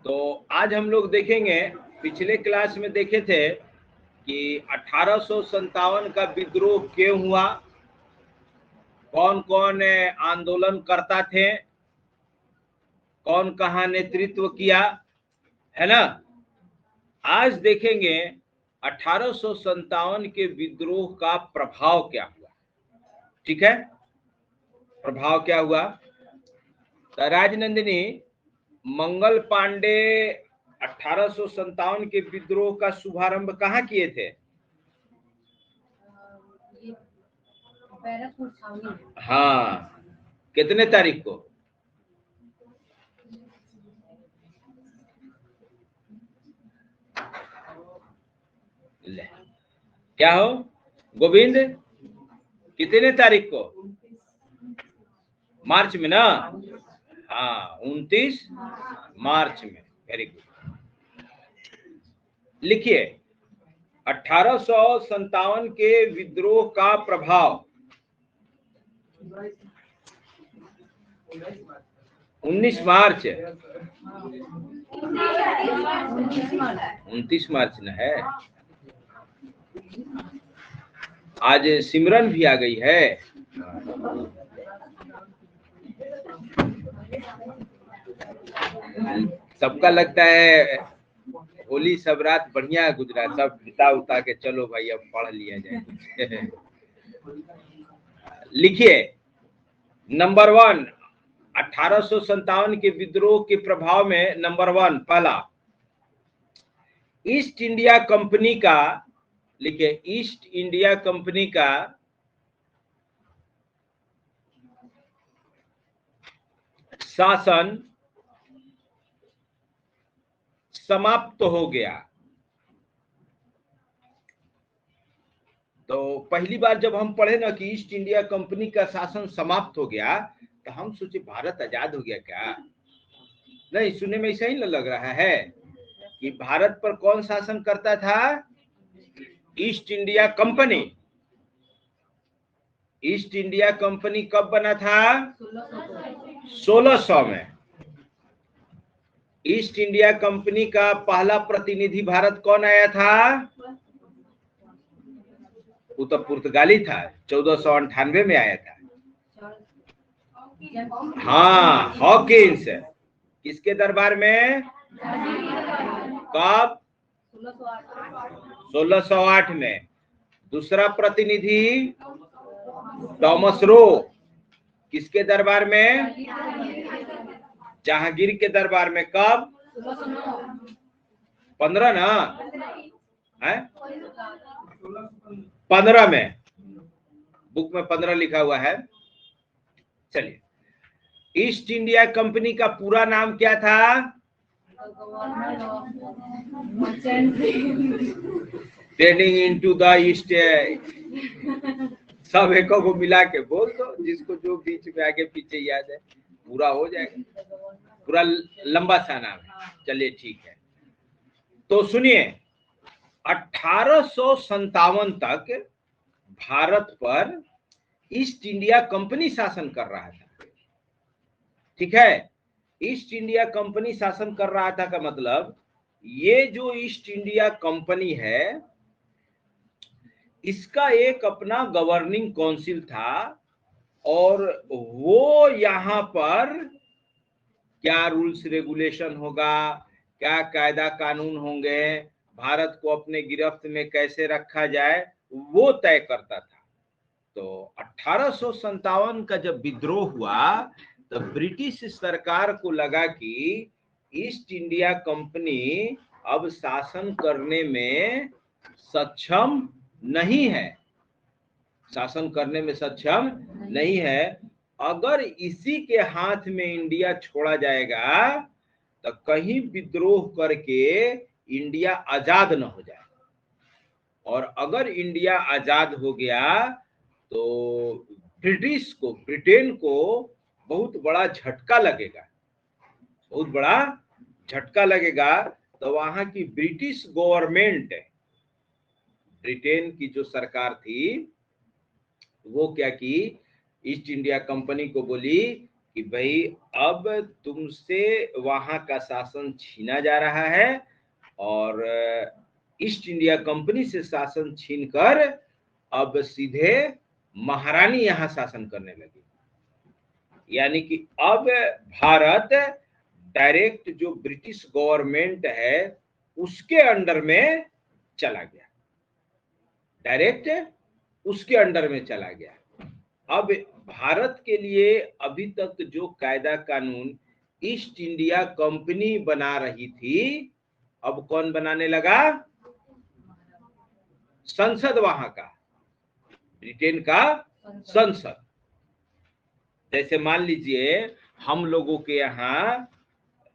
तो आज हम लोग देखेंगे, पिछले क्लास में देखे थे कि 1857 का विद्रोह क्यों हुआ, कौन कौन आंदोलन करता थे, कौन कहाँ नेतृत्व किया, है ना। आज देखेंगे 1857 के विद्रोह का प्रभाव क्या हुआ। ठीक है, प्रभाव क्या हुआ। तो राजनंदिनी, मंगल पांडे 1857 के विद्रोह का शुभारंभ कहाँ किए थे? हाँ, कितने तारीख को? ले, क्या हो गोविंद, कितने तारीख को? मार्च में ना। हाँ, 29 मार्च में। Very good. लिखिए, 1857 के विद्रोह का प्रभाव। 19 मार्च, 29 मार्च न है। आज सिमरन भी आ गई है। सबका लगता है होली सब रात बढ़िया गुजरा, सब बिता उता के चलो भाई अब पढ़ लिया जाए। लिखिए, नंबर 1, 1857 के विद्रोह के प्रभाव में नंबर 1, पहला, ईस्ट इंडिया कंपनी का, लिखिए, ईस्ट इंडिया कंपनी का शासन समाप्त हो गया। तो पहली बार जब हम पढ़े ना कि ईस्ट इंडिया कंपनी का शासन समाप्त हो गया, तो हम सोचे भारत आजाद हो गया क्या? नहीं, सुनने में ऐसा ही लग रहा है कि भारत पर कौन शासन करता था? East India company. East India company कब बना था? 1600 में। ईस्ट इंडिया कंपनी का पहला प्रतिनिधि भारत कौन आया था? वो तो पुर्तगाली था, 1498 में आया था। हाँ, हॉकिंस। किसके दरबार में? कब? 1608 में। दूसरा प्रतिनिधि थॉमस रो, किसके दरबार में? जहांगीर के दरबार में। कब? 15 ना है, 15 में, बुक में 15 लिखा हुआ है। चलिए, ईस्ट इंडिया कंपनी का पूरा नाम क्या था? Trading into the east. सब एक को मिला के बोल दो, जिसको जो बीच में आगे पीछे याद है, पूरा हो जाएगा। पूरा लंबा सा नाम है। चलिए ठीक है, तो सुनिए, 1857 तक भारत पर ईस्ट इंडिया कंपनी शासन कर रहा था। ठीक है, ईस्ट इंडिया कंपनी शासन कर रहा था का मतलब, ये जो ईस्ट इंडिया कंपनी है, इसका एक अपना गवर्निंग काउंसिल था, और वो यहाँ पर क्या रूल्स रेगुलेशन होगा, क्या कायदा कानून होंगे, भारत को अपने गिरफ्त में कैसे रखा जाए, वो तय करता था। तो 1857 का जब विद्रोह हुआ, तो ब्रिटिश सरकार को लगा कि ईस्ट इंडिया कंपनी अब शासन करने में सक्षम नहीं है, शासन करने में सक्षम नहीं है। अगर इसी के हाथ में इंडिया छोड़ा जाएगा, तो कहीं विद्रोह करके इंडिया आजाद न हो जाए, और अगर इंडिया आजाद हो गया तो ब्रिटिश को, ब्रिटेन को बहुत बड़ा झटका लगेगा, बहुत बड़ा झटका लगेगा। तो वहां की ब्रिटिश गवर्नमेंट, ब्रिटेन की जो सरकार थी, वो क्या की, ईस्ट इंडिया कंपनी को बोली कि भाई अब तुमसे वहां का शासन छीना जा रहा है और ईस्ट इंडिया कंपनी से शासन छीनकर अब सीधे महारानी यहां शासन करने लगी। यानी कि अब भारत डायरेक्ट जो ब्रिटिश गवर्नमेंट है उसके अंडर में चला गया, डायरेक्ट उसके अंडर में चला गया। अब भारत के लिए अभी तक जो कायदा कानून ईस्ट इंडिया कंपनी बना रही थी, अब कौन बनाने लगा? संसद, वहां का ब्रिटेन का संसद। जैसे मान लीजिए हम लोगों के यहाँ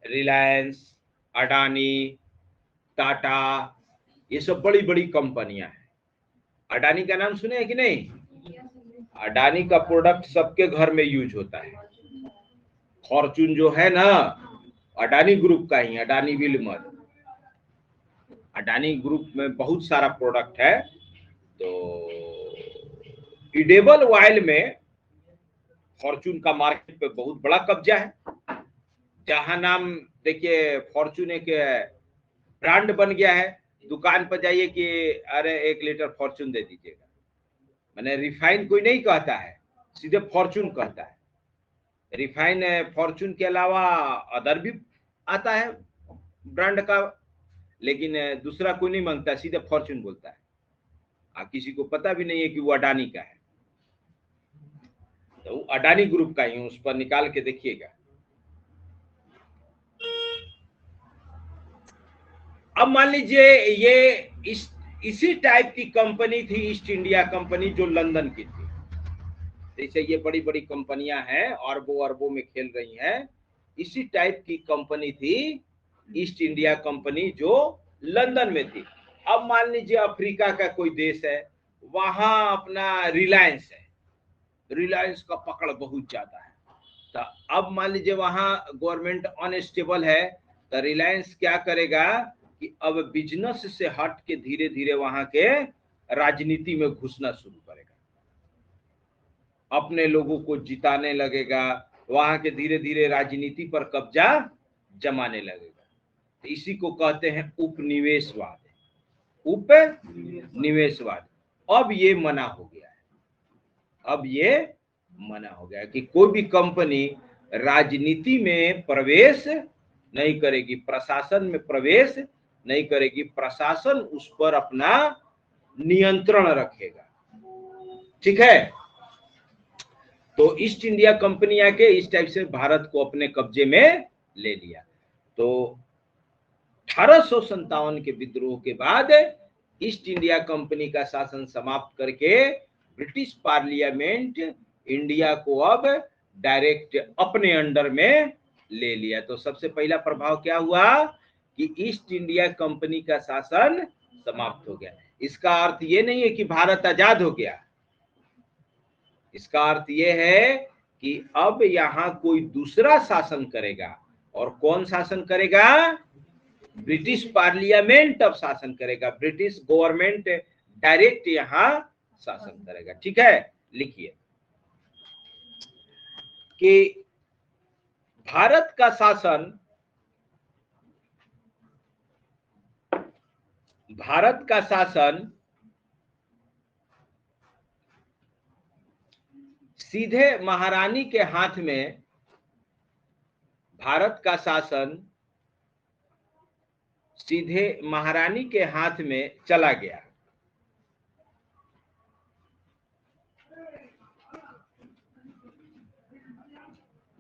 रिलायंस, अडानी, टाटा, ये सब बड़ी बड़ी कंपनियां हैं। अडानी का नाम सुने हैं कि नहीं? अडानी का प्रोडक्ट सबके घर में यूज होता है। फॉर्चून जो है ना, अडानी ग्रुप का ही, अडानी विल्मर। अडानी ग्रुप में बहुत सारा प्रोडक्ट है। तो इडेबल ऑयल में फॉर्चून का मार्केट पे बहुत बड़ा कब्जा है। जहां नाम देखिए, फॉर्चून एक ब्रांड बन गया है। दुकान पर जाइए कि अरे 1 लीटर फॉर्चून दे दीजिएगा, मैंने रिफाइन कोई नहीं कहता है, सीधे फॉर्चून कहता है। रिफाइन फॉर्चून के अलावा अदर भी आता है ब्रांड का, लेकिन दूसरा कोई नहीं मांगता, सीधे फॉर्चून बोलता है। किसी को पता भी नहीं है कि वो अडानी का है। तो अडानी ग्रुप का ही, उस पर निकाल के देखिएगा। अब मान लीजिए ये इसी टाइप की कंपनी थी ईस्ट इंडिया कंपनी, जो लंदन की थी। जैसे ये बड़ी बड़ी कंपनियां हैं, अरबों अरबों में खेल रही हैं, इसी टाइप की कंपनी थी ईस्ट इंडिया कंपनी जो लंदन में थी। अब मान लीजिए अफ्रीका का कोई देश है, वहां अपना रिलायंस है, रिलायंस का पकड़ बहुत ज्यादा है। तो अब मान लीजिए वहां गवर्नमेंट अनस्टेबल है, तो रिलायंस क्या करेगा कि अब बिजनेस से हट के धीरे धीरे वहां के राजनीति में घुसना शुरू करेगा, अपने लोगों को जिताने लगेगा, वहां के धीरे धीरे राजनीति पर कब्जा जमाने लगेगा। तो इसी को कहते हैं उपनिवेशवाद, उपनिवेशवाद। अब ये मना हो गया है, अब ये मना हो गया कि कोई भी कंपनी राजनीति में प्रवेश नहीं करेगी, प्रशासन में प्रवेश नहीं करेगी, प्रशासन उस पर अपना नियंत्रण रखेगा। ठीक है। तो ईस्ट इंडिया कंपनी आके इस टाइप से भारत को अपने कब्जे में ले लिया। तो 1857 के विद्रोह के बाद ईस्ट इंडिया कंपनी का शासन समाप्त करके ब्रिटिश पार्लियामेंट इंडिया को अब डायरेक्ट अपने अंडर में ले लिया। तो सबसे पहला प्रभाव क्या हुआ कि ईस्ट इंडिया कंपनी का शासन समाप्त हो गया। इसका अर्थ ये नहीं है कि भारत आजाद हो गया, इसका अर्थ ये है कि अब यहां कोई दूसरा शासन करेगा। और कौन शासन करेगा? ब्रिटिश पार्लियामेंट अब शासन करेगा, ब्रिटिश गवर्नमेंट डायरेक्ट यहां शासन करेगा। ठीक है, लिखिए कि भारत का शासन, भारत का शासन सीधे महारानी के हाथ में, भारत का शासन सीधे महारानी के हाथ में चला गया।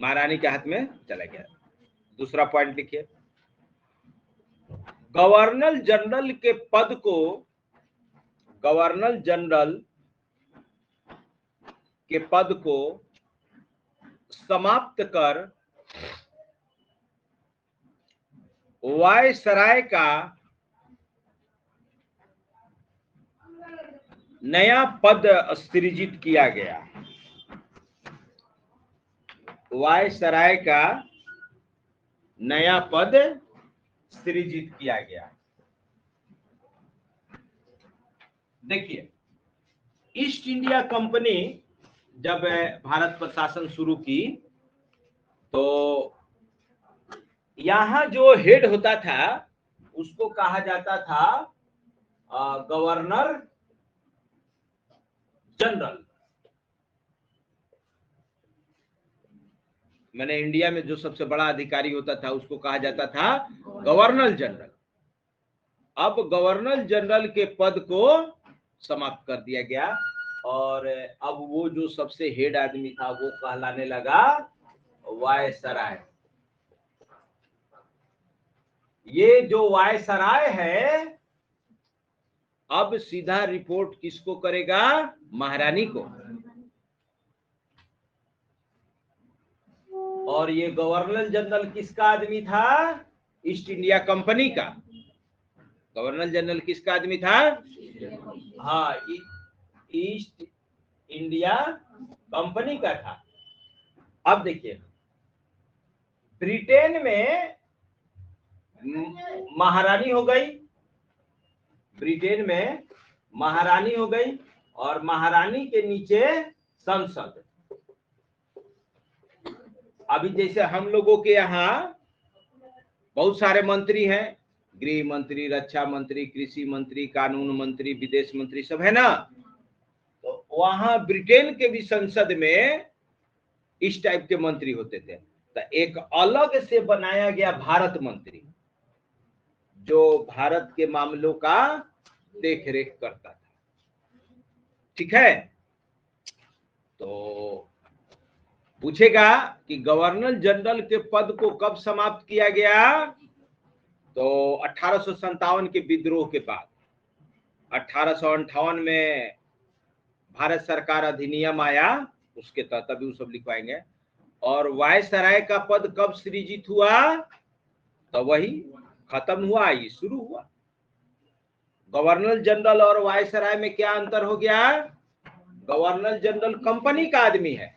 महारानी के हाथ में चला गया। दूसरा पॉइंट लिखिए, गवर्नर जनरल के पद को, गवर्नर जनरल के पद को समाप्त कर वायसराय का नया पद सृजित किया गया। वायसराय का नया पद सृजित किया गया। देखिए, ईस्ट इंडिया कंपनी जब भारत पर शासन शुरू की, तो यहां जो हेड होता था उसको कहा जाता था गवर्नर जनरल। मैंने इंडिया में जो सबसे बड़ा अधिकारी होता था उसको कहा जाता था गवर्नर जनरल। अब गवर्नर जनरल के पद को समाप्त कर दिया गया और अब वो जो सबसे हेड आदमी था वो कहलाने लगा वायसराय। ये जो वायसराय है अब सीधा रिपोर्ट किसको करेगा? महारानी को। और ये गवर्नर जनरल किसका आदमी था? ईस्ट इंडिया कंपनी का। गवर्नर जनरल किसका आदमी था? हाँ, ईस्ट इंडिया कंपनी का था। अब देखिए, ब्रिटेन में महारानी हो गई, ब्रिटेन में महारानी हो गई और महारानी के नीचे संसद। अभी जैसे हम लोगों के यहाँ बहुत सारे मंत्री हैं, गृह मंत्री, रक्षा मंत्री, कृषि मंत्री, कानून मंत्री, विदेश मंत्री, सब है ना। तो वहां ब्रिटेन के भी संसद में इस टाइप के मंत्री होते थे। तो एक अलग से बनाया गया भारत मंत्री जो भारत के मामलों का देखरेख करता था। ठीक है, तो पूछेगा कि गवर्नर जनरल के पद को कब समाप्त किया गया? तो 1857 के विद्रोह के बाद 1858 में भारत सरकार अधिनियम आया, उसके तहत अभी वो सब लिखवाएंगे। और वायसराय का पद कब सृजित हुआ? तो वही खत्म हुआ, ये शुरू हुआ। गवर्नर जनरल और वायसराय में क्या अंतर हो गया? गवर्नर जनरल कंपनी का आदमी है।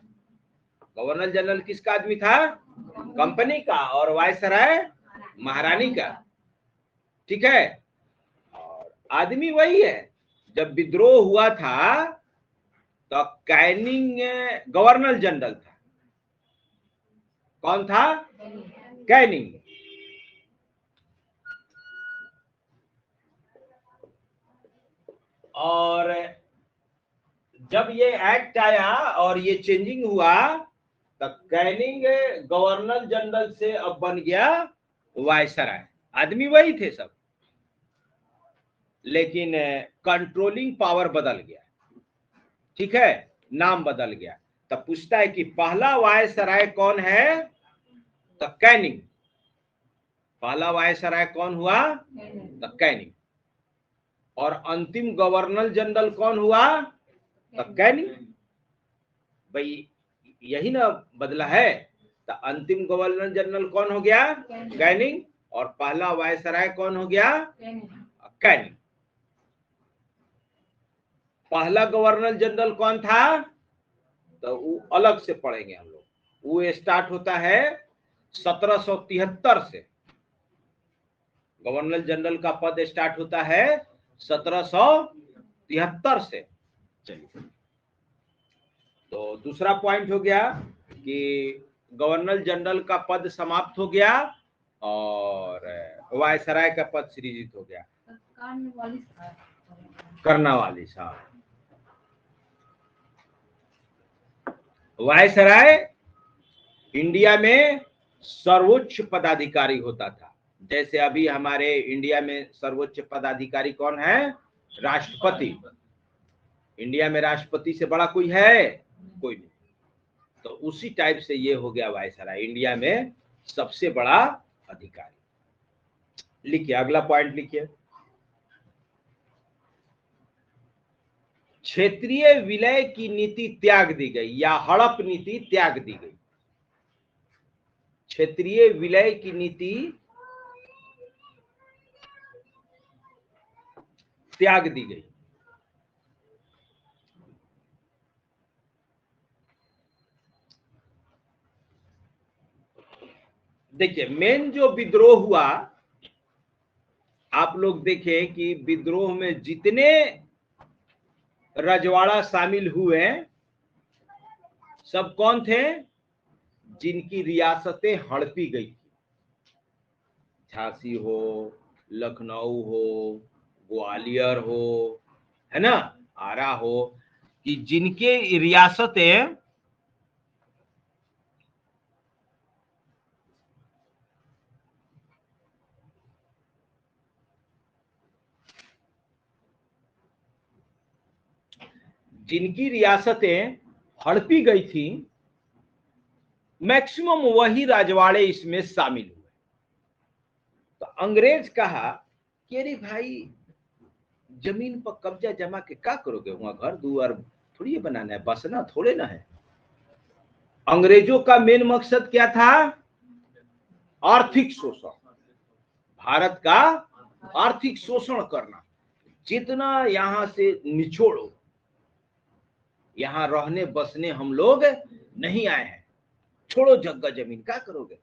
गवर्नर जनरल किसका आदमी था? कंपनी का। और वायसराय महारानी का। ठीक है, और आदमी वही है। जब विद्रोह हुआ था तो कैनिंग गवर्नर जनरल था। कौन था? कैनिंग। और जब ये एक्ट आया और ये चेंजिंग हुआ तो कैनिंग गवर्नर जनरल से अब बन गया वायसराय। आदमी वही थे सब, लेकिन कंट्रोलिंग पावर बदल गया। ठीक है, नाम बदल गया। तब पूछता है कि पहला वायसराय कौन है? तो कैनिंग। पहला वायसराय कौन हुआ? तो कैनिंग। और अंतिम गवर्नर जनरल कौन हुआ? तो कैनिंग। भाई यही ना बदला है। तो अंतिम गवर्नर जनरल कौन हो गया? कैनिंग। और पहला वायसराय कौन हो गया? कैनिंग। पहला गवर्नर जनरल कौन था? तो वो अलग से पढ़ेंगे हम लोग। वो स्टार्ट होता है 1773 से। गवर्नर जनरल का पद स्टार्ट होता है 1773 से। चलिए, तो दूसरा पॉइंट हो गया कि गवर्नर जनरल का पद समाप्त हो गया और वायसराय का पद सृजित हो गया। कर्नवालिस, हाँ। वायसराय इंडिया में सर्वोच्च पदाधिकारी होता था। जैसे अभी हमारे इंडिया में सर्वोच्च पदाधिकारी कौन है? राष्ट्रपति। इंडिया में राष्ट्रपति से बड़ा कोई है? कोई नहीं। तो उसी टाइप से ये हो गया वायसराय, इंडिया में सबसे बड़ा अधिकारी। लिखिए, अगला पॉइंट लिखिए। क्षेत्रीय विलय की नीति त्याग दी गई या हड़प नीति त्याग दी गई। क्षेत्रीय विलय की नीति त्याग दी गई। देखिए, मेन जो विद्रोह हुआ, आप लोग देखें कि विद्रोह में जितने रजवाड़ा शामिल हुए सब कौन थे? जिनकी रियासतें हड़पी गई थी, झांसी हो, लखनऊ हो, ग्वालियर हो, है ना, आरा हो, कि जिनके रियासतें हड़पी गई थी, मैक्सिमम वही रजवाड़े इसमें शामिल हुए। तो अंग्रेज कहा कि अरे भाई, जमीन पर कब्जा जमा के क्या करोगे, वहां घर दुआर थोड़ी बनाना है, बसना थोड़े ना है। अंग्रेजों का मेन मकसद क्या था? आर्थिक शोषण, भारत का आर्थिक शोषण करना, जितना यहां से निचोड़ो, यहां रहने बसने हम लोग नहीं आए हैं, छोड़ो जगह जमीन, क्या करोगे।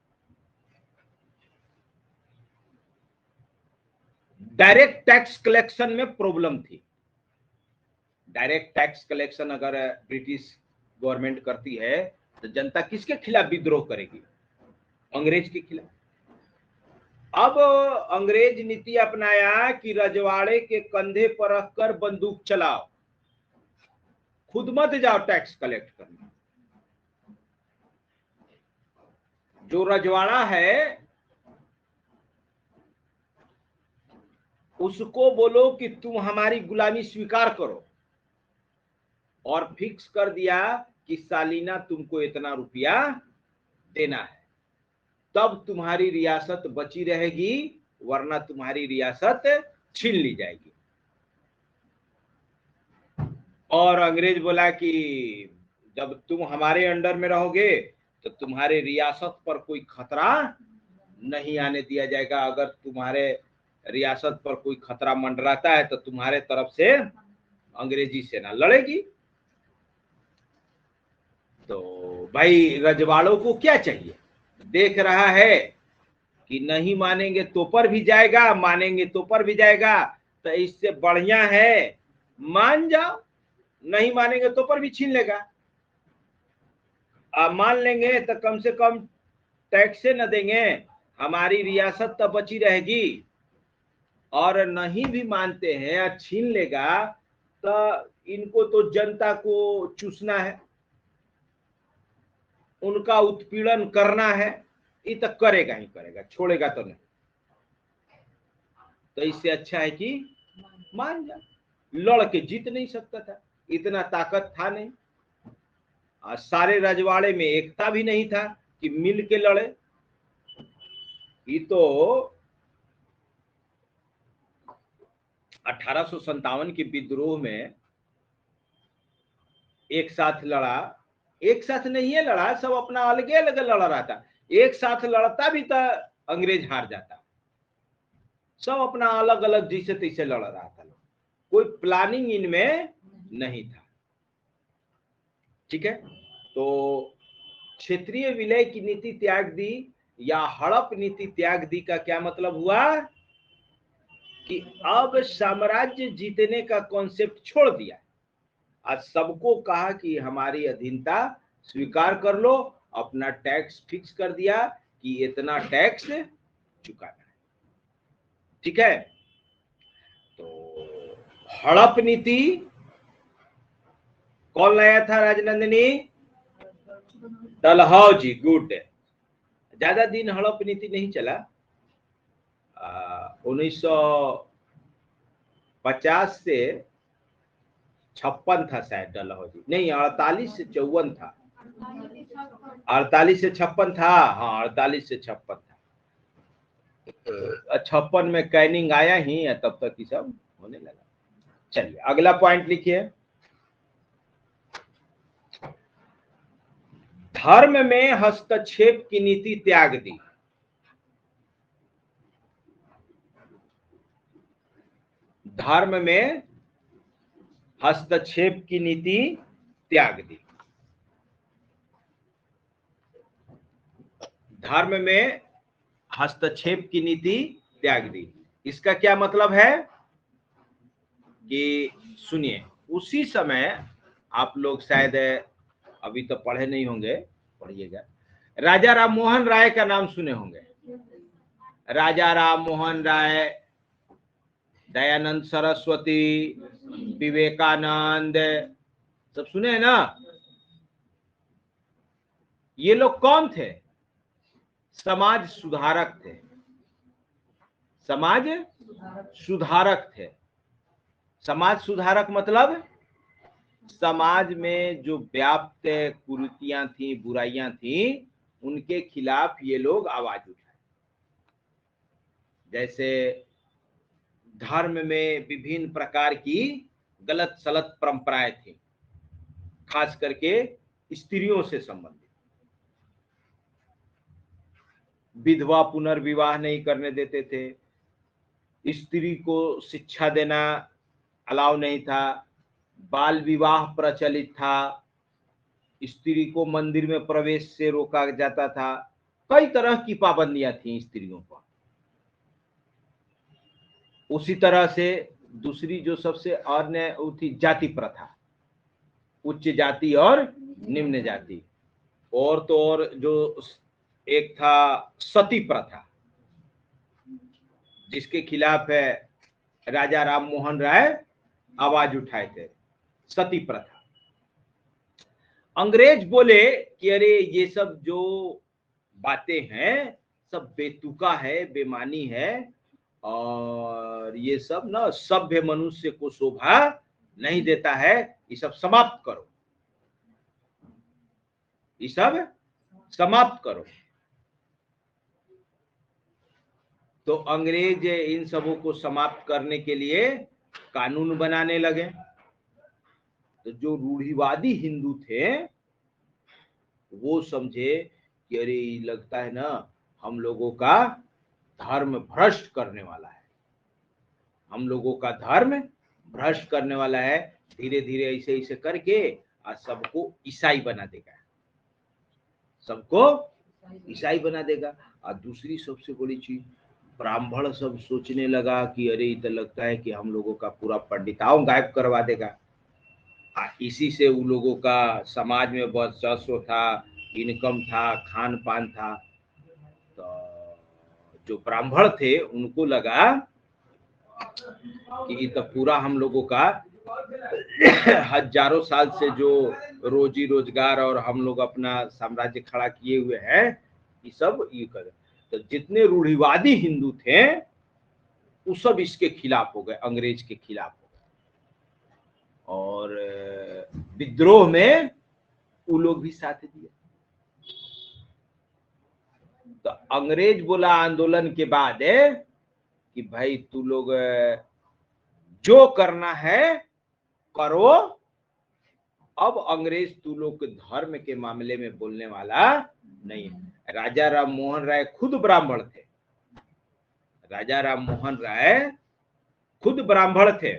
डायरेक्ट टैक्स कलेक्शन में प्रॉब्लम थी। डायरेक्ट टैक्स कलेक्शन अगर ब्रिटिश गवर्नमेंट करती है तो जनता किसके खिलाफ विद्रोह करेगी? अंग्रेज के खिलाफ। अब अंग्रेज नीति अपनाया कि रजवाड़े के कंधे पर रखकर बंदूक चलाओ, खुद मत जाओ टैक्स कलेक्ट करने। जो रजवाड़ा है उसको बोलो कि तुम हमारी गुलामी स्वीकार करो, और फिक्स कर दिया कि सालीना तुमको इतना रुपया देना है, तब तुम्हारी रियासत बची रहेगी, वरना तुम्हारी रियासत छीन ली जाएगी। और अंग्रेज बोला कि जब तुम हमारे अंडर में रहोगे तो तुम्हारे रियासत पर कोई खतरा नहीं आने दिया जाएगा। अगर तुम्हारे रियासत पर कोई खतरा मंडराता है तो तुम्हारे तरफ से अंग्रेजी सेना लड़ेगी। तो भाई रजवाड़ों को क्या चाहिए? देख रहा है कि नहीं मानेंगे तो पर भी जाएगा, मानेंगे तो पर भी जाएगा, तो इससे बढ़िया है मान जाओ, नहीं मानेंगे तो पर भी छीन लेगा। आप मान लेंगे तो कम से कम टैक्स से न देंगे, हमारी रियासत तो बची रहेगी। और नहीं भी मानते हैं या छीन लेगा तो इनको तो जनता को चूसना है, उनका उत्पीड़न करना है, ये तो करेगा ही करेगा, छोड़ेगा तो नहीं। तो इससे अच्छा है कि मान जा। लड़ के जीत नहीं सकता था, इतना ताकत था नहीं, और सारे रजवाड़े में एकता भी नहीं था कि मिल के लड़े। ये तो 1857 के विद्रोह में एक साथ लड़ा, एक साथ नहीं है लड़ा, सब अपना अलग अलग लड़ रहा था। एक साथ लड़ता भी तो अंग्रेज हार जाता, सब अपना अलग अलग जैसे तैसे लड़ रहा था, कोई प्लानिंग इनमें नहीं था। ठीक है, तो क्षेत्रीय विलय की नीति त्याग दी या हड़प नीति त्याग दी का क्या मतलब हुआ कि अब साम्राज्य जीतने का कॉन्सेप्ट छोड़ दिया। आज सबको कहा कि हमारी अधीनता स्वीकार कर लो, अपना टैक्स फिक्स कर दिया कि इतना टैक्स चुकाना है। ठीक है, तो हड़प नीति कौन लाया था? राजनंदिनी डलहौजी। गुड, ज्यादा दिन हड़प नीति नहीं चला, 1950 से 56 था शायद डलहौजी, नहीं 48 से 54 था, 48 से 56 था, हाँ 48 से 56 था। 56 में कैनिंग आया ही है, तब तक ही सब होने लगा। चलिए अगला पॉइंट लिखिए। धर्म में हस्तक्षेप की नीति त्याग दी। धर्म में हस्तक्षेप की नीति त्याग दी। धर्म में हस्तक्षेप की नीति त्याग दी, इसका क्या मतलब है कि सुनिए, उसी समय आप लोग शायद अभी तो पढ़े नहीं होंगे, पढ़िएगा। राजा राम मोहन राय का नाम सुने होंगे। राजा राम मोहन राय, दयानंद सरस्वती, विवेकानंद, सब सुने हैं ना। ये लोग कौन थे? समाज सुधारक थे। समाज सुधारक थे। समाज सुधारक मतलब समाज में जो व्याप्त कुरीतियां थी, बुराइयां थी, उनके खिलाफ ये लोग आवाज उठाए। जैसे धर्म में विभिन्न प्रकार की गलत सलत परंपराएं थी, खास करके स्त्रियों से संबंधित। विधवा पुनर्विवाह नहीं करने देते थे, स्त्री को शिक्षा देना अलाउ नहीं था, बाल विवाह प्रचलित था, स्त्री को मंदिर में प्रवेश से रोका जाता था, कई तरह की पाबंदियां थी स्त्रियों पर। उसी तरह से दूसरी जो सबसे अन्य वो थी जाति प्रथा, उच्च जाति और निम्न जाति। और तो और जो एक था सती प्रथा, जिसके खिलाफ है राजा राम मोहन राय आवाज उठाए थे, सती प्रथा। अंग्रेज बोले कि अरे ये सब जो बातें हैं सब बेतुका है, बेमानी है, और ये सब ना सभ्य मनुष्य को शोभा नहीं देता है, ये सब समाप्त करो, ये सब समाप्त करो। तो अंग्रेज इन सबों को समाप्त करने के लिए कानून बनाने लगे। तो जो रूढ़िवादी हिंदू थे वो समझे कि अरे लगता है ना हम लोगों का धर्म भ्रष्ट करने वाला है, हम लोगों का धर्म भ्रष्ट करने वाला है, धीरे धीरे ऐसे ऐसे करके और सबको ईसाई बना देगा, सबको ईसाई बना देगा। और दूसरी सबसे बड़ी चीज, ब्राह्मण सब सोचने लगा कि अरे इतना लगता है कि हम लोगों का पूरा पंडिताओं गायब करवा देगा। इसी से उन लोगों का समाज में वर्चस्व था, इनकम था, खान पान था। तो जो ब्राह्मण थे उनको लगा कि ये तो पूरा हम लोगों का हजारों साल से जो रोजी रोजगार और हम लोग अपना साम्राज्य खड़ा किए हुए हैं, ये सब ये कर। तो जितने रूढ़िवादी हिंदू थे वो सब इसके खिलाफ हो गए, अंग्रेज के खिलाफ हो गए, और विद्रोह में वो लोग भी साथ दिए। तो अंग्रेज बोला आंदोलन के बाद कि भाई तू लोग जो करना है करो, अब अंग्रेज तू लोग धर्म के मामले में बोलने वाला नहीं है। राजा राम मोहन राय खुद ब्राह्मण थे, राजा राम मोहन राय खुद ब्राह्मण थे,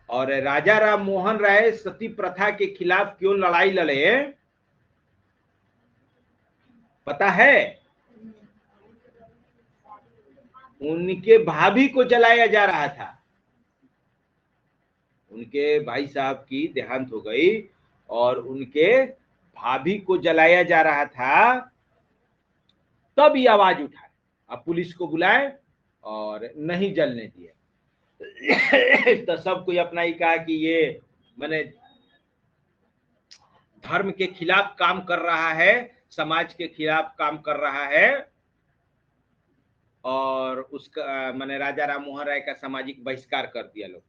और राजा राम मोहन राय सती प्रथा के खिलाफ क्यों लड़ाई लड़े पता है? उनके भाभी को जलाया जा रहा था, उनके भाई साहब की देहांत हो गई और उनके भाभी को जलाया जा रहा था, तब ये आवाज उठाए, अब पुलिस को बुलाए और नहीं जलने दिए। तो सब कोई अपना ही कहा कि ये मैंने धर्म के खिलाफ काम कर रहा है, समाज के खिलाफ काम कर रहा है, और उसका मैंने राजा राम मोहन राय का सामाजिक बहिष्कार कर दिया लोग।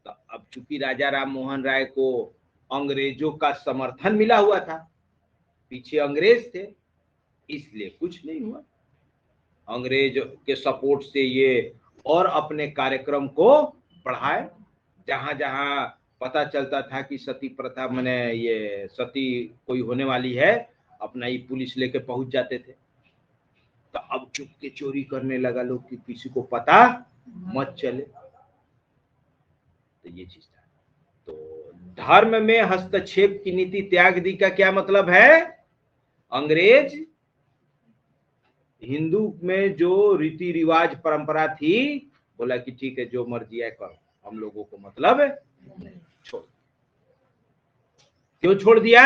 तो अब चूंकि राजा राम मोहन राय को अंग्रेजों का समर्थन मिला हुआ था, पीछे अंग्रेज थे, इसलिए कुछ नहीं हुआ। अंग्रेज के सपोर्ट से ये और अपने कार्यक्रम को बढ़ाए, जहां जहां पता चलता था कि सती प्रथा मैंने ये सती कोई होने वाली है, अपना ही पुलिस लेके पहुंच जाते थे। तो अब चुपके चोरी करने लगा लोग कि किसी को पता मत चले। तो ये चीज था। तो धर्म में हस्तक्षेप की नीति त्याग दी का क्या मतलब है? अंग्रेज हिंदू में जो रीति रिवाज परंपरा थी, बोला कि ठीक है जो मर्जी है करो, हम लोगों को मतलब छोड़। क्यों छोड़ दिया?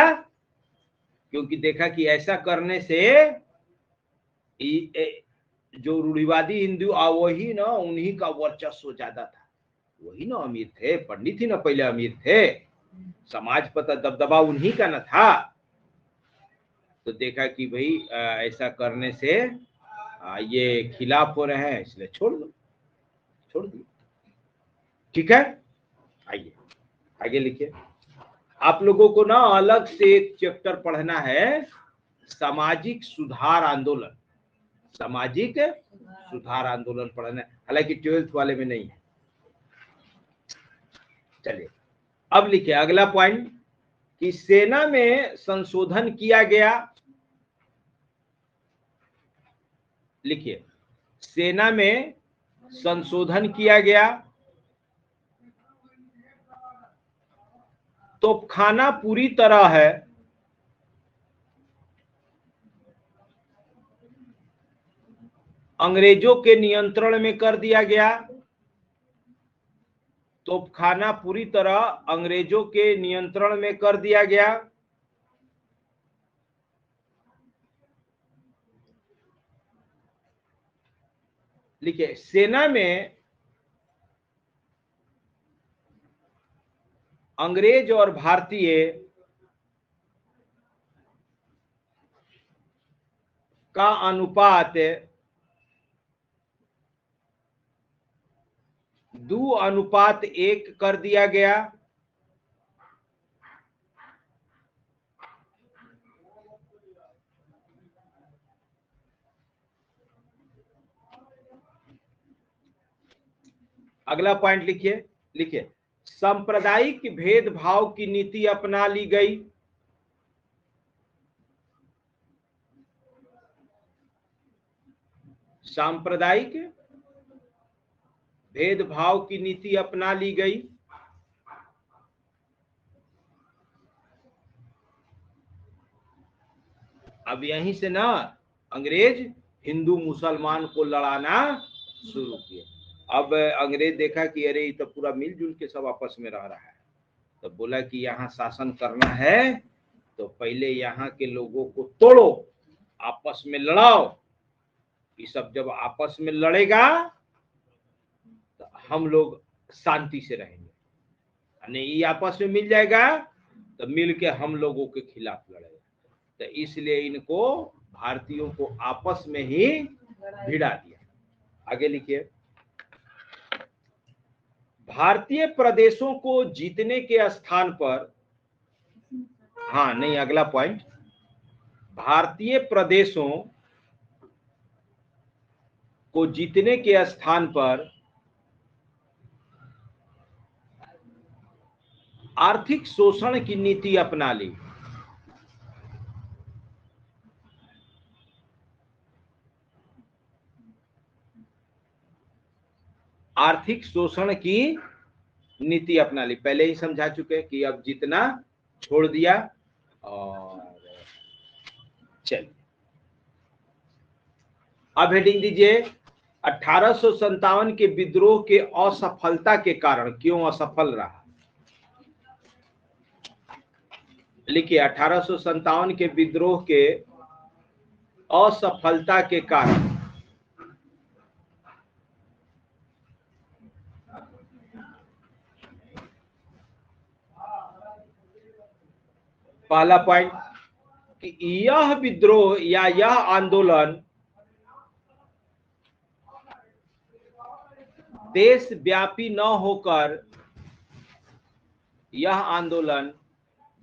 क्योंकि देखा कि ऐसा करने से जो रूढ़िवादी हिंदू वही ना, उन्हीं का वर्चस्व ज्यादा था, वही ना अमीर थे, पंडित ही ना पहले अमीर थे, समाज पर दबदबा उन्हीं का न था। तो देखा कि भाई ऐसा करने से ये खिलाफ हो रहे हैं, इसलिए छोड़ दिए। ठीक है, आइए आगे लिखिए। आप लोगों को ना अलग से एक चैप्टर पढ़ना है, सामाजिक सुधार आंदोलन। सामाजिक सुधार आंदोलन पढ़ना है, हालांकि 12th वाले में नहीं है। चलिए अब लिखिए अगला पॉइंट कि सेना में संशोधन किया गया। लिखिए सेना में संशोधन किया गया, तोपखाना पूरी तरह है अंग्रेजों के नियंत्रण में कर दिया गया। तोपखाना पूरी तरह अंग्रेजों के नियंत्रण में कर दिया गया। लिखिए सेना में अंग्रेज और भारतीय का अनुपात 2:1 कर दिया गया। अगला पॉइंट लिखिए सांप्रदायिक भेदभाव की नीति अपना ली गई। सांप्रदायिक भेदभाव की नीति अपना ली गई। अब यहीं से ना अंग्रेज हिंदू मुसलमान को लड़ाना शुरू किए। अब अंग्रेज देखा कि अरे ये तो पूरा मिलजुल के सब आपस में रह रहा है, तो बोला कि यहाँ शासन करना है तो पहले यहाँ के लोगों को तोड़ो, आपस में लड़ाओ। ये सब जब आपस में लड़ेगा तो हम लोग शांति से रहेंगे, नहीं ये आपस में मिल जाएगा तो मिल के हम लोगों के खिलाफ लड़ेगा। तो इसलिए इनको भारतीयों को आपस में ही भिड़ा दिया। आगे लिखिए भारतीय प्रदेशों को जीतने के स्थान पर, हाँ नहीं अगला पॉइंट, भारतीय प्रदेशों को जीतने के स्थान पर आर्थिक शोषण की नीति अपना ली। आर्थिक शोषण की नीति अपना ली, पहले ही समझा चुके कि अब जितना छोड़ दिया। और चलिए अब हेडिंग दीजिए 1857 के विद्रोह के असफलता के कारण, क्यों असफल रहा। लिखिए 1857 के विद्रोह के असफलता के कारण। पहला पॉइंट कि यह विद्रोह या यह आंदोलन देशव्यापी न होकर, यह आंदोलन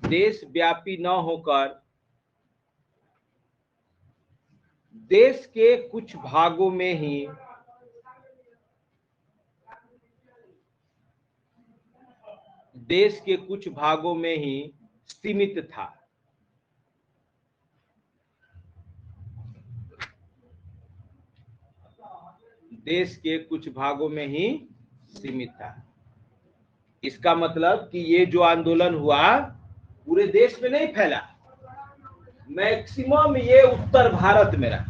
देशव्यापी न होकर देश के कुछ भागों में ही सीमित था। देश के कुछ भागों में ही सीमित था। इसका मतलब कि ये जो आंदोलन हुआ पूरे देश में नहीं फैला, मैक्सिमम ये उत्तर भारत में रहा,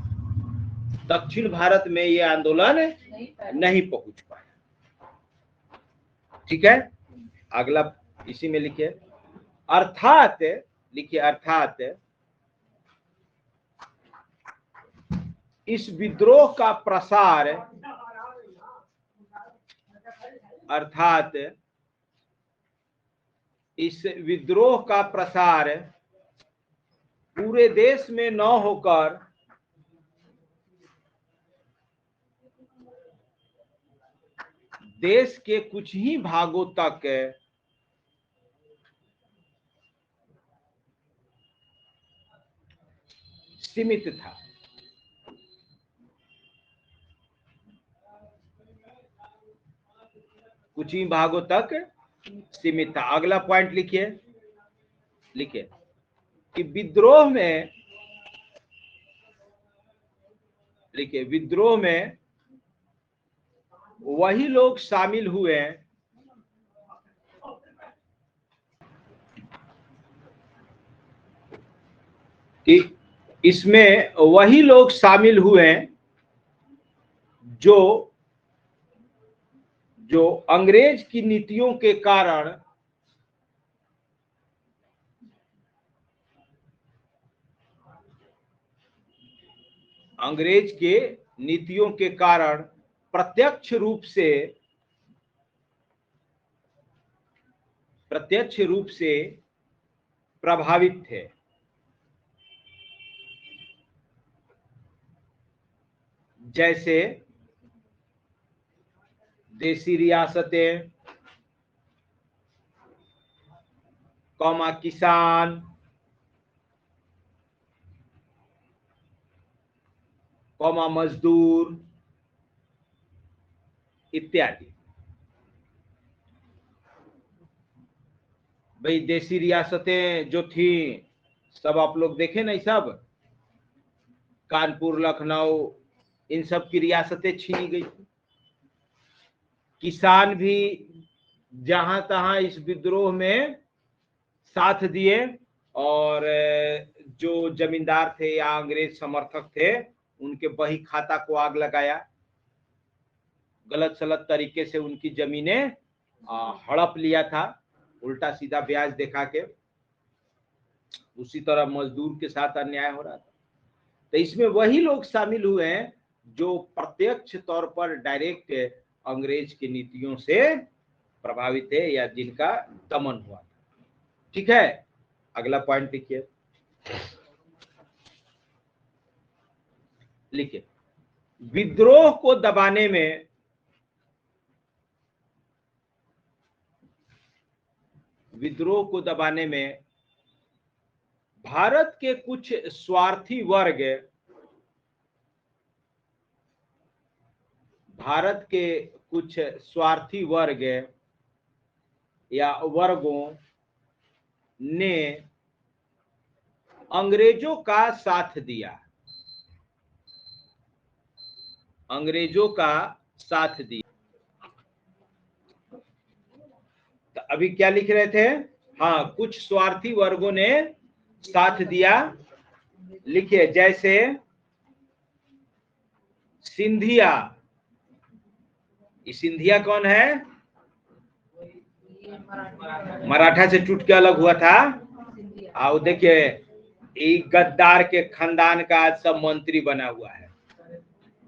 दक्षिण भारत में ये आंदोलन नहीं पहुंच पाया। ठीक है, अगला इसी में लिखिए अर्थात, लिखिए अर्थात इस विद्रोह का प्रसार अर्थात इस विद्रोह का प्रसार पूरे देश में न होकर देश के कुछ ही भागों तक सीमित था। कुछ ही भागों तक सीमित था। अगला पॉइंट लिखिए कि विद्रोह में वही लोग शामिल हुए कि इसमें वही लोग शामिल हुए जो अंग्रेज की नीतियों के कारण प्रत्यक्ष रूप से प्रभावित थे। जैसे देसी रियासतें, किसान, मजदूर इत्यादि। भाई देसी रियासतें जो थी सब आप लोग देखे नहीं, सब कानपुर, लखनऊ, इन सब की रियासतें छीनी गई थी। किसान भी जहां तहां इस विद्रोह में साथ दिए और जो जमींदार थे या अंग्रेज समर्थक थे उनके बही खाता को आग लगाया। गलत सलत तरीके से उनकी जमीनें हड़प लिया था, उल्टा सीधा ब्याज दिखा के। उसी तरह मजदूर के साथ अन्याय हो रहा था। तो इसमें वही लोग शामिल हुए हैं जो प्रत्यक्ष तौर पर डायरेक्ट अंग्रेज की नीतियों से प्रभावित है या जिनका दमन हुआ था। ठीक है, अगला पॉइंट लिखिए। विद्रोह को दबाने में भारत के कुछ स्वार्थी वर्ग या वर्गों ने अंग्रेजों का साथ दिया। तो अभी क्या लिख रहे थे? हाँ, कुछ स्वार्थी वर्गों ने साथ दिया। लिखिए, जैसे सिंधिया। ये सिंधिया कौन है? मराठा से टूट के अलग हुआ था। आओ देखिए, एक गद्दार के खानदान का आज सब मंत्री बना हुआ है।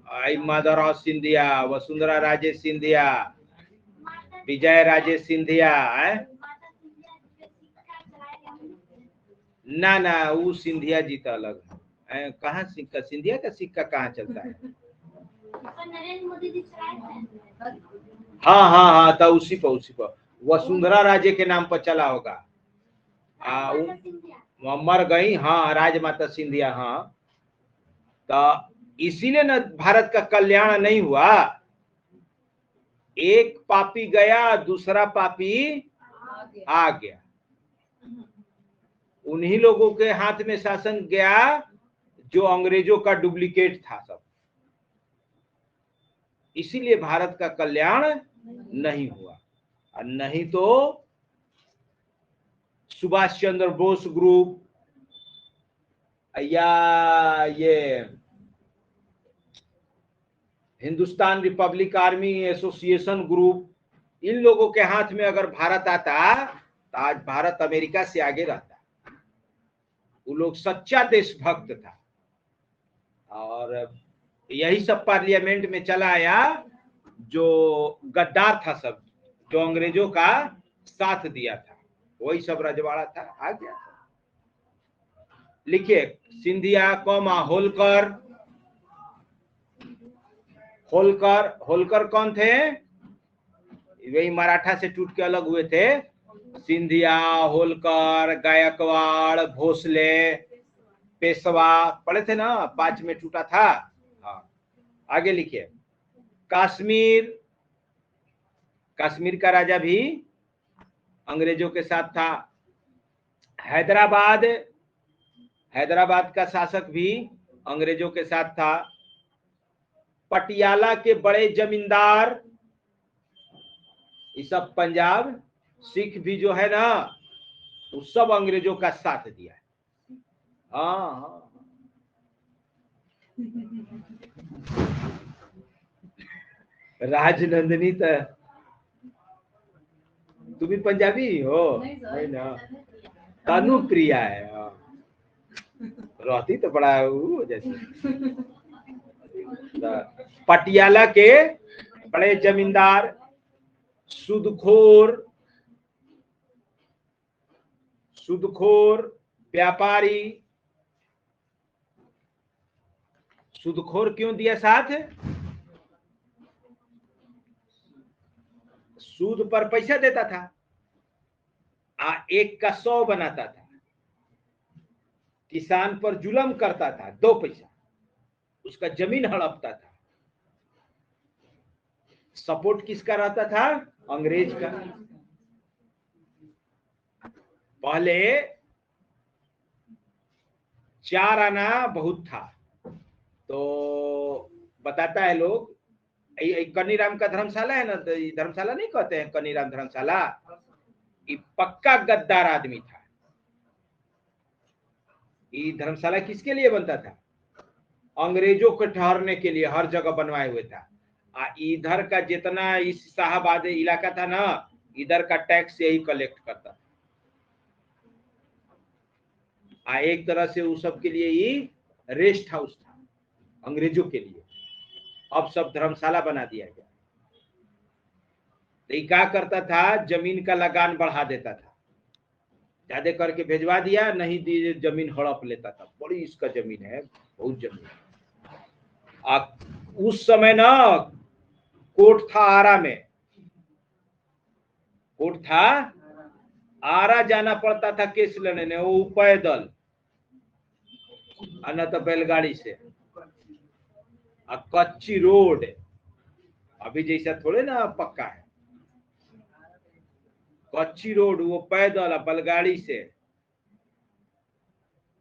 आई मदर ऑफ सिंधिया, वसुंधरा राजे सिंधिया, विजय राजे सिंधिया है ना। वो सिंधिया जी तो अलग है। कहाँ सिक्का, सिंधिया का सिक्का कहाँ चलता है? हाँ, तो उसी पर वसुंधरा राजे के नाम पर चला होगा। मर गई, हाँ, राजमाता सिंधिया। हाँ, तो इसीलिए न भारत का कल्याण नहीं हुआ। एक पापी गया, दूसरा पापी आ गया। उन्हीं लोगों के हाथ में शासन गया जो अंग्रेजों का डुप्लीकेट था सब। इसीलिए भारत का कल्याण नहीं हुआ। नहीं तो सुभाष चंद्र बोस ग्रुप या ये Hindustan republic army association group, इन लोगों के हाथ में अगर भारत आता तो आज भारत अमेरिका से आगे रहता। वो लोग सच्चा देशभक्त था। और यही सब पार्लियामेंट में चला आया जो गद्दार था, सब जो अंग्रेजों का साथ दिया था, वही सब रजवाड़ा था, आ गया। लिखिए सिंधिया कौमा होलकर। होलकर, होलकर कौन थे? वही मराठा से टूट के अलग हुए थे। सिंधिया, होलकर, गायकवाड़, भोसले, पेशवा, पढ़े थे ना, 5 में टूटा था। हाँ, आगे लिखिए कश्मीर। कश्मीर का राजा भी अंग्रेजों के साथ था। हैदराबाद, हैदराबाद का शासक भी अंग्रेजों के साथ था। पटियाला के बड़े जमींदार, ये सब पंजाब सिख भी जो है ना, वो सब अंग्रेजों का साथ दिया है। हाँ हाँ, राजनंदिनी तो तू भी पंजाबी हो? नहीं ना, तनु प्रिया है। रहती तो बड़ा वो जैसे। पटियाला के बड़े जमींदार, सूदखोर, सूदखोर व्यापारी। सूदखोर क्यों दिया साथ? सूद पर पैसा देता था, 1 का 100 बनाता था। किसान पर जुल्म करता था, 2 पैसा, उसका जमीन हड़पता था। सपोर्ट किसका रहता था? अंग्रेज का। पहले 4 आना बहुत था, तो बताता है लोग, कनीराम का धर्मशाला है ना, तो धर्मशाला नहीं कहते हैं कनीराम धर्मशाला, ये पक्का गद्दार आदमी था। ये धर्मशाला किसके लिए बनता था? अंग्रेजों को ठहरने के लिए हर जगह बनवाए हुए था। इधर का जितना इस शाहबाद इलाका था ना, इधर का टैक्स यही कलेक्ट करता था। एक तरह से उस सब के लिए ही रेस्ट हाउस था अंग्रेजों के लिए। अब सब धर्मशाला बना दिया गया। तो क्या करता था, जमीन का लगान बढ़ा देता था, ज्यादा करके भेजवा दिया, नहीं दी जमीन हड़प लेता था। बड़ी इसका जमीन है, बहुत जमीन। उस समय ना कोर्ट था आरा में, कोर्ट था आरा, जाना पड़ता था केस लड़ने, वो पैदल, न तो बैलगाड़ी से। कच्ची रोड, अभी जैसा थोड़े ना पक्का है, कच्ची रोड, वो पैदल बैलगाड़ी से,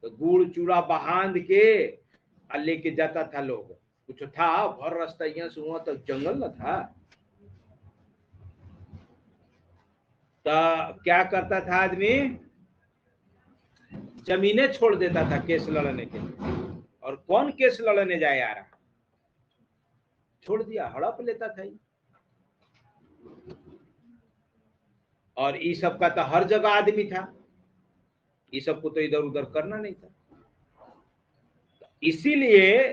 तो गुड़ चूड़ा बांध के लेके जाता था लोग। कुछ था भर रास्ता यहाँ से वहां तक जंगल न था। तो क्या करता था आदमी, जमीनें छोड़ देता था केस लड़ने के लिए। और कौन केस लड़ने जाए आ रहा, छोड़ दिया, हड़प लेता था। और इस सब का तो हर जगह आदमी था, इस सब को तो इधर उधर करना नहीं था। इसीलिए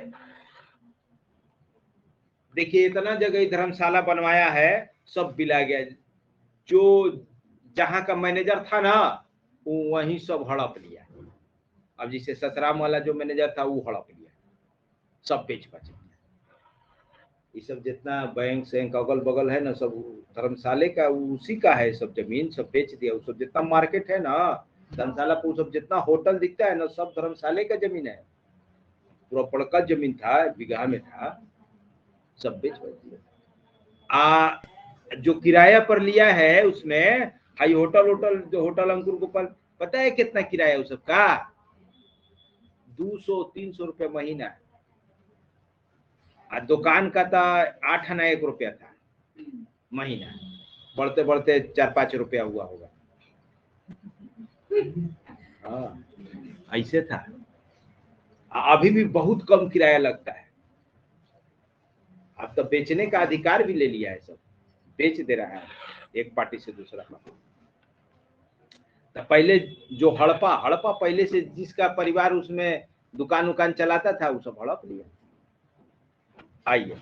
देखिए इतना जगह धर्मशाला बनवाया है, सब बिला गया। जो जहां का मैनेजर था ना, वो वहीं सब हड़प लिया। अब जैसे ससराम वाला जो मैनेजर था, वो हड़प लिया, सब बेच बच गया। ये सब जितना बैंक सैंक अगल बगल है ना, सब धर्मशाले का उसी का है, सब जमीन सब बेच दिया। सब जितना मार्केट है ना धर्मशाला को, सब जितना होटल दिखता है ना, सब धर्मशाले का जमीन है। पूरा बड़का जमीन था, बीघा में था, सब बेच दिया। जो किराया पर लिया है उसमें, हाई होटल, होटल जो होटल अंकुर गोपाल, पता है कितना किराया उस सबका? 200-300 रुपये महीना। दुकान का था 8 आना 1 रुपया था महीना, बढ़ते बढ़ते 4-5 रुपया हुआ होगा। हाँ, ऐसे था। अभी भी बहुत कम किराया लगता है। अब तो बेचने का अधिकार भी ले लिया है, सब बेच दे रहा है एक पार्टी से दूसरा पार्टी। तो पहले जो हड़पा हड़पा पहले से जिसका परिवार उसमें दुकान उकान चलाता था, वो सब हड़प लिया। आइए,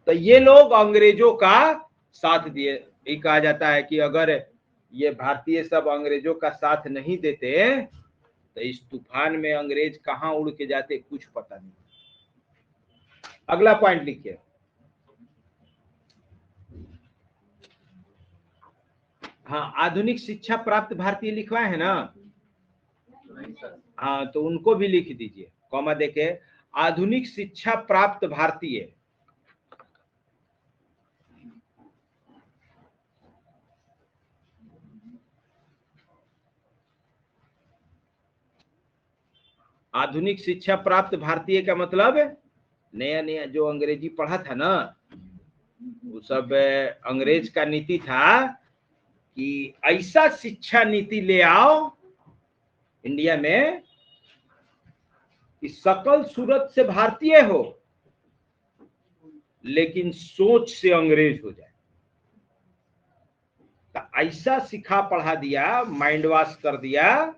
तो ये लोग अंग्रेजों का साथ दिए। ये कहा जाता है कि अगर ये भारतीय सब अंग्रेजों का साथ नहीं देते तो इस तूफान में अंग्रेज कहां उड़ के जाते कुछ पता नहीं। अगला पॉइंट लिखिए। हाँ, आधुनिक शिक्षा प्राप्त भारतीय लिखवाए है ना? हाँ, तो उनको भी लिख दीजिए, कॉमा देके आधुनिक शिक्षा प्राप्त भारतीय। आधुनिक शिक्षा प्राप्त भारतीय का मतलब नया नया जो अंग्रेजी पढ़ा था ना, वो सब अंग्रेज का नीति था कि ऐसा शिक्षा नीति ले आओ इंडिया में कि सकल सूरत से भारतीय हो लेकिन सोच से अंग्रेज हो जाए। तो ऐसा सिखा पढ़ा दिया, माइंड वॉश कर दिया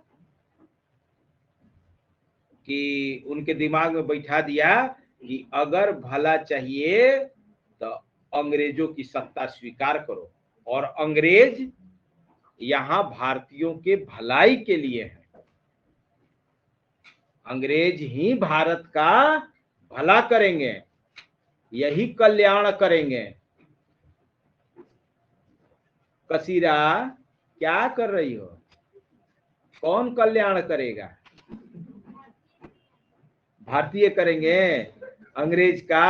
कि उनके दिमाग में बैठा दिया कि अगर भला चाहिए तो अंग्रेजों की सत्ता स्वीकार करो, और अंग्रेज यहां भारतीयों के भलाई के लिए है। अंग्रेज ही भारत का भला करेंगे, यही कल्याण करेंगे। कसीरा क्या कर रही हो? कौन कल्याण करेगा? भारतीय करेंगे, अंग्रेज का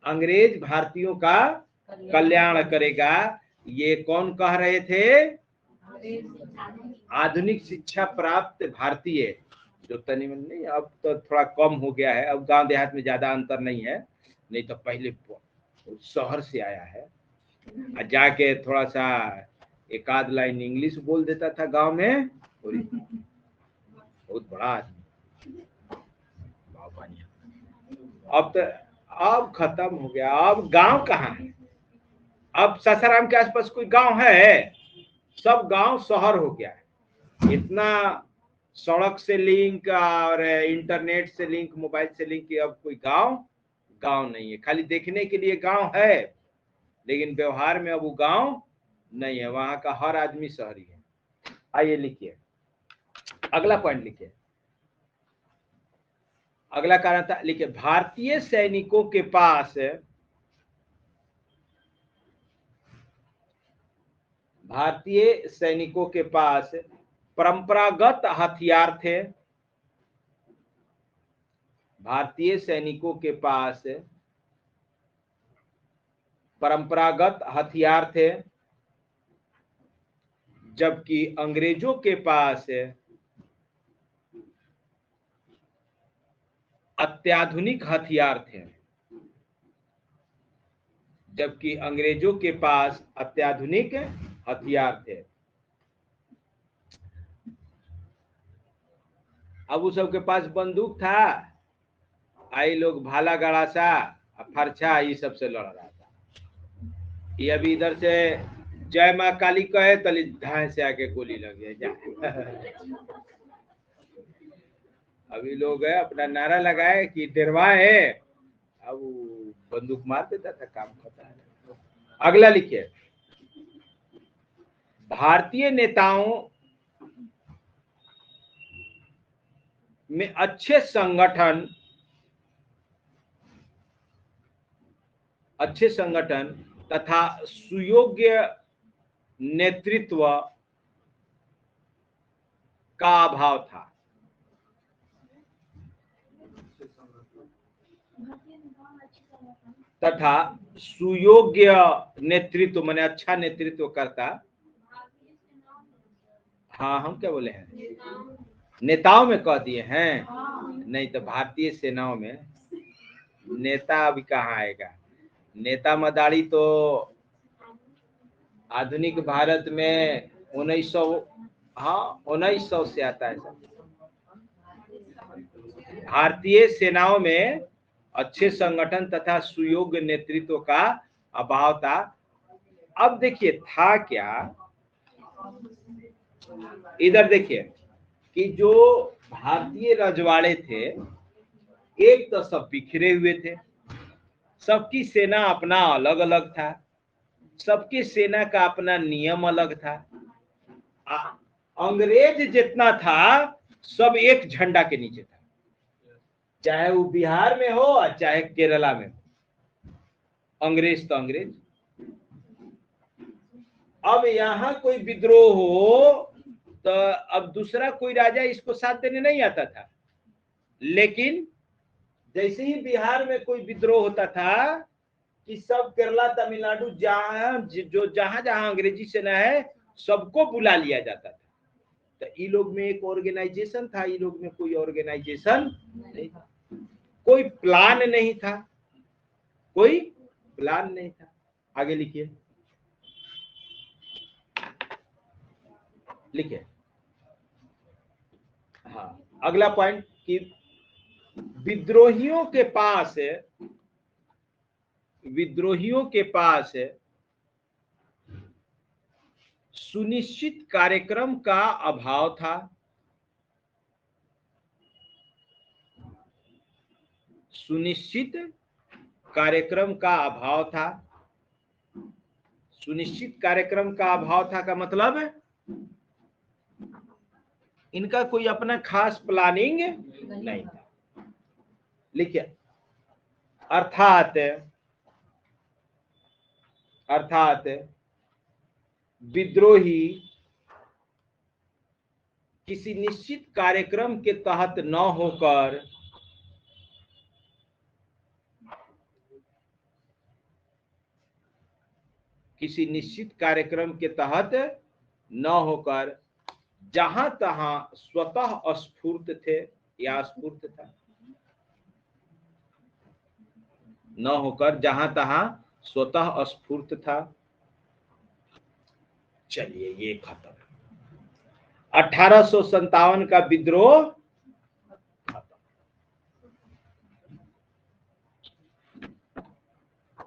अंग्रेज भारतीयों का कल्याण करेगा। ये कौन कह रहे थे? आधुनिक शिक्षा प्राप्त भारतीय। जो तनी नहीं, अब तो थोड़ा कम हो गया है, अब गांव देहात में ज्यादा अंतर नहीं है, नहीं तो पहले शहर से आया है, जाके थोड़ा सा एक आध लाइन इंग्लिश बोल देता था गांव में, और बहुत बड़ा आदमी। अब तो अब खत्म हो गया, अब गांव कहाँ है? अब सासाराम के आसपास कोई गांव है? सब गांव शहर हो गया है। इतना सड़क से लिंक और इंटरनेट से लिंक, मोबाइल से लिंक, अब कोई गांव नहीं है। खाली देखने के लिए गांव है, लेकिन व्यवहार में अब वो गांव नहीं है। वहां का हर आदमी शहरी है। आइए लिखिए, अगला पॉइंट लिखिए। अगला कारण था, लिखिए भारतीय सैनिकों के पास परंपरागत हथियार थे। भारतीय सैनिकों के पास परंपरागत हथियार थे, जबकि अंग्रेजों के पास अत्याधुनिक हथियार थे। जबकि अंग्रेजों के पास अत्याधुनिक हथियार थे। अब उस सबके पास बंदूक था, आई लोग भाला गड़ासा फरछा ये सबसे लड़ रहा था। ये अभी इधर से जय माँ काली कहे तली धाए से आके गोली लगे जा अभी लोग है अपना नारा लगाए कि डरवाए, अब बंदूक मार देता था, काम खत्म। अगला लिखिए, भारतीय नेताओं में अच्छे संगठन तथा सुयोग्य नेतृत्व का अभाव था। तथा सुयोग्य नेतृत्व माने अच्छा नेतृत्व करता। हाँ, हम क्या बोले हैं? नेताओं में कह दिए हैं, नहीं तो भारतीय सेनाओं में नेता अभी कहाँ आएगा? नेता मदारी तो आधुनिक भारत में 1900, हाँ 1900 से आता है सब। भारतीय सेनाओं में अच्छे संगठन तथा सुयोग्य नेतृत्व का अभाव था। अब देखिए था क्या, इधर देखिए कि जो भारतीय रजवाड़े थे एक तो सब बिखरे हुए थे, सबकी सेना अपना अलग अलग था, सबकी सेना का अपना नियम अलग था। अंग्रेज जितना था सब एक झंडा के नीचे था, चाहे वो बिहार में हो और चाहे केरला में हो, अंग्रेज तो अंग्रेज। अब यहाँ कोई विद्रोह हो तो अब दूसरा कोई राजा इसको साथ देने नहीं आता था, लेकिन जैसे ही बिहार में कोई विद्रोह होता था कि सब केरला तमिलनाडु जहां जहां अंग्रेजी सेना है सबको बुला लिया जाता था। तो ये लोग में एक ऑर्गेनाइजेशन था, ये लोग में कोई ऑर्गेनाइजेशन नहीं था, कोई प्लान नहीं था, कोई प्लान नहीं था। आगे लिखिए, लिखिए। हाँ, अगला पॉइंट कि विद्रोहियों के पास सुनिश्चित कार्यक्रम का अभाव था। सुनिश्चित कार्यक्रम का अभाव था। सुनिश्चित कार्यक्रम का अभाव था का मतलब इनका कोई अपना खास प्लानिंग नहीं था। लिखिए, अर्थात विद्रोही किसी निश्चित कार्यक्रम के तहत न होकर जहां तहां स्वतः स्फूर्त थे या स्फूर्त था, न होकर जहां तहां स्वतः स्फूर्त था। चलिए, ये खत्म। 1857 का विद्रोह